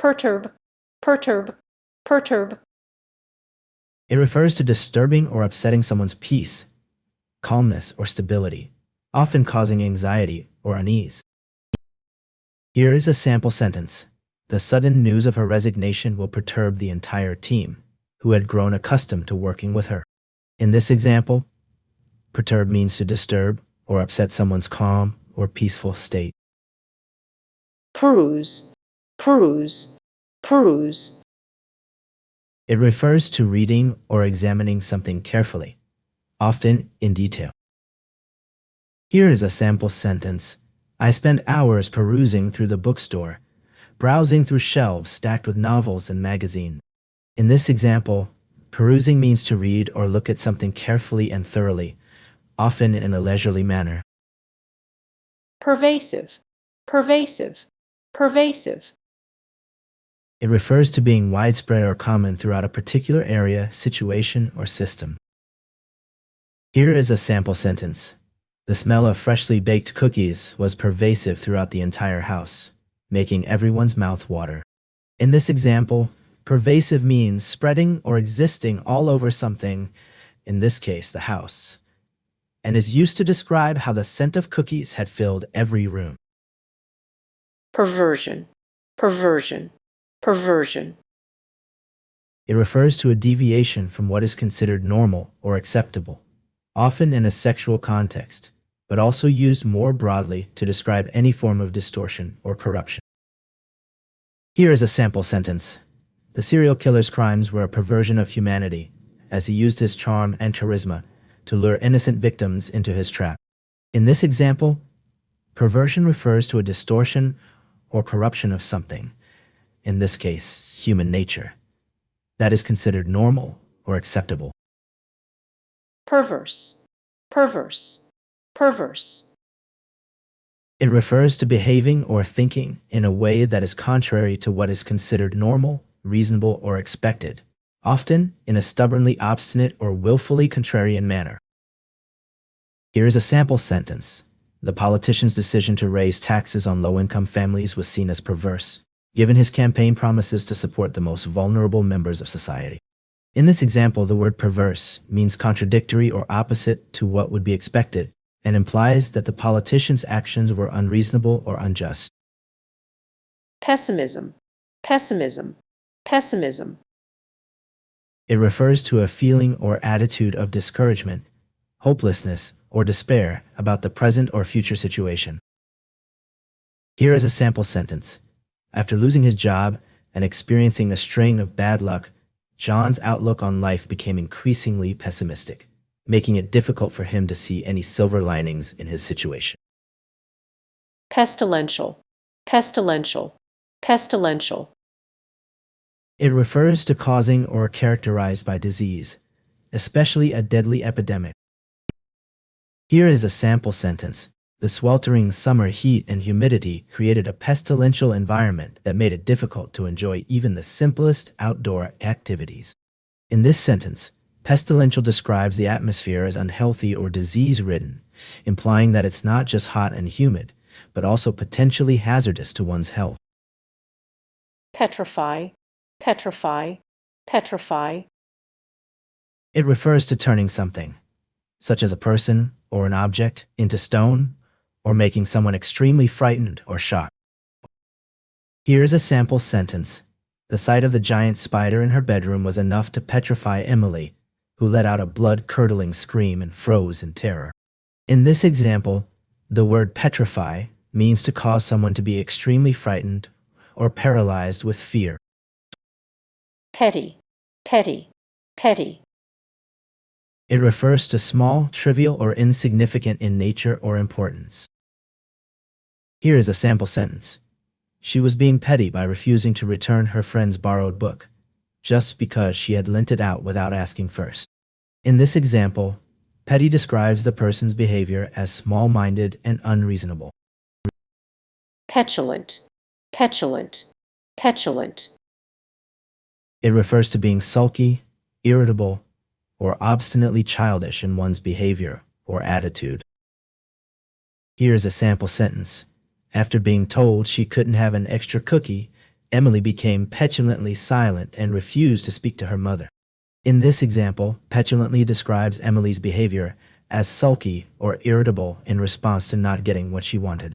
perturb, perturb, perturb. It refers to disturbing or upsetting someone's peace, calmness, or stability, often causing anxiety or unease. Here is a sample sentence. The sudden news of her resignation will perturb the entire team, who had grown accustomed to working with her. In this example, perturb means to disturb or upset someone's calm or peaceful state. Peruse, peruse, peruse. It refers to reading or examining something carefully, often in detail. Here is a sample sentence. I spend hours perusing through the bookstore, browsing through shelves stacked with novels and magazines. In this example, perusing means to read or look at something carefully and thoroughly, often in a leisurely manner. Pervasive, pervasive, pervasive. It refers to being widespread or common throughout a particular area, situation, or system. Here is a sample sentence. The smell of freshly baked cookies was pervasive throughout the entire house, making everyone's mouth water. In this example, pervasive means spreading or existing all over something, in this case the house, and is used to describe how the scent of cookies had filled every room. Perversion, perversion, perversion. It refers to a deviation from what is considered normal or acceptable, often in a sexual context, but also used more broadly to describe any form of distortion or corruption. Here is a sample sentence. The serial killer's crimes were a perversion of humanity, as he used his charm and charisma to lure innocent victims into his trap. In this example, perversion refers to a distortion or corruption of something, in this case, human nature, that is considered normal or acceptable. Perverse, perverse, perverse. It refers to behaving or thinking in a way that is contrary to what is considered normal, reasonable, or expected, often in a stubbornly obstinate or willfully contrarian manner. Here is a sample sentence. The politician's decision to raise taxes on low-income families was seen as perverse, given his campaign promises to support the most vulnerable members of society. In this example, the word perverse means contradictory or opposite to what would be expected, and implies that the politician's actions were unreasonable or unjust. Pessimism, pessimism, pessimism. It refers to a feeling or attitude of discouragement, hopelessness, or despair about the present or future situation. Here is a sample sentence. After losing his job and experiencing a string of bad luck, John's outlook on life became increasingly pessimistic, making it difficult for him to see any silver linings in his situation. Pestilential, pestilential, pestilential. It refers to causing or characterized by disease, especially a deadly epidemic. Here is a sample sentence. The sweltering summer heat and humidity created a pestilential environment that made it difficult to enjoy even the simplest outdoor activities. In this sentence, pestilential describes the atmosphere as unhealthy or disease-ridden, implying that it's not just hot and humid, but also potentially hazardous to one's health. Petrify, petrify, petrify. It refers to turning something, such as a person or an object, into stone, or making someone extremely frightened or shocked. Here's a sample sentence. The sight of the giant spider in her bedroom was enough to petrify Emily, who let out a blood-curdling scream and froze in terror. In this example, the word petrify means to cause someone to be extremely frightened or paralyzed with fear. Petty, petty, petty. It refers to small, trivial, or insignificant in nature or importance. Here is a sample sentence. She was being petty by refusing to return her friend's borrowed book, just because she had lent it out without asking first. In this example, petty describes the person's behavior as small-minded and unreasonable. Petulant, petulant, petulant. It refers to being sulky, irritable, or obstinately childish in one's behavior or attitude. Here is a sample sentence. After being told she couldn't have an extra cookie, Emily became petulantly silent and refused to speak to her mother. In this example, petulantly describes Emily's behavior as sulky or irritable in response to not getting what she wanted.